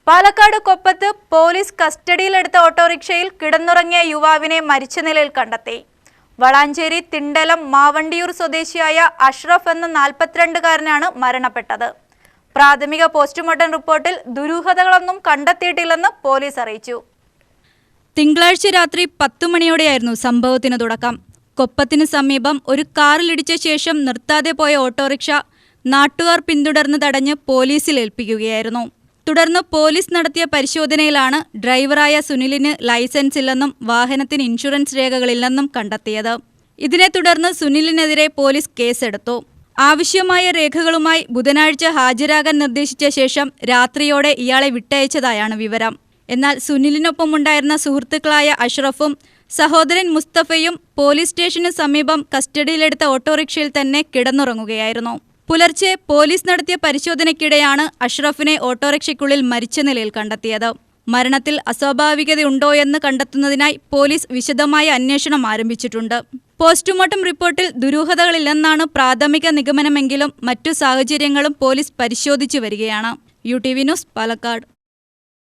Palakkad കൊപ്പത്ത് police കസ്റ്റഡിയിലെടുത്ത ഓട്ടോറിക്ഷയിൽ കിടന്നുറങ്ങിയ യുവാവിനെ മരിച്ച നിലയിൽ കണ്ടെത്തി. വളാഞ്ചേരി തിണ്ടലം മാവണ്ടിയൂർ സ്വദേശിയായ അഷ്റഫ് എന്ന 42-കാരനാണ് മരണപ്പെട്ടത്. പ്രാഥമിക പോസ്റ്റ്മോർട്ടം റിപ്പോർട്ടിൽ ദുരൂഹതകളൊന്നും കണ്ടെത്തിയിട്ടില്ലെന്ന് പോലീസ് അറിയിച്ചു. തിങ്കളാഴ്ച രാത്രി 10 മണിയോടെയായിരുന്നു സംഭവത്തിന് തുടക്കം. കൊപ്പത്തിന് സമീപം ഒരു കാറിലിടിച്ച ശേഷം നിർത്താതെ പോയ ഓട്ടോറിക്ഷ നാട്ടുകാർ പിന്തുടർന്ന് തടഞ്ഞ് പോലീസിൽ ഏൽപ്പിക്കുകയായിരുന്നു. തുടർന്ന് പോലീസ് നടത്തിയ പരിശോധനയിലാണ് ഡ്രൈവറായ സുനിലിന് ലൈസൻസ് ഇല്ലെന്നും വാഹനത്തിന് ഇൻഷുറൻസ് രേഖകളില്ലെന്നും കണ്ടെത്തിയത്. ഇതിനെ തുടർന്ന് സുനിലിനെതിരെ പോലീസ് കേസെടുത്തു. ആവശ്യമായ രേഖകളുമായി ബുധനാഴ്ച ഹാജരാകാൻ നിർദ്ദേശിച്ച ശേഷം രാത്രിയോടെ ഇയാളെ വിട്ടയച്ചതായാണ് വിവരം. എന്നാൽ സുനിലിനൊപ്പമുണ്ടായിരുന്ന സുഹൃത്തുക്കളായ അഷ്റഫും സഹോദരൻ മുസ്തഫയും പോലീസ് സ്റ്റേഷന് സമീപം കസ്റ്റഡിയിലെടുത്ത ഓട്ടോറിക്ഷയിൽ തന്നെ കിടന്നുറങ്ങുകയായിരുന്നു. പുലർച്ചെ പോലീസ് നടത്തിയ പരിശോധനയ്ക്കിടെയാണ് അഷ്റഫിനെ ഓട്ടോറിക്ഷയ്ക്കുള്ളിൽ മരിച്ച നിലയിൽ കണ്ടെത്തിയത്. മരണത്തിൽ അസ്വാഭാവികതയുണ്ടോയെന്ന് കണ്ടെത്തുന്നതിനായി പോലീസ് വിശദമായ അന്വേഷണം ആരംഭിച്ചിട്ടുണ്ട്. പോസ്റ്റ്മോർട്ടം റിപ്പോർട്ടിൽ ദുരൂഹതകളില്ലെന്നാണ് പ്രാഥമിക നിഗമനമെങ്കിലും മറ്റു സാഹചര്യങ്ങളും പോലീസ് പരിശോധിച്ചു വരികയാണ്. UTV news, Palakkad.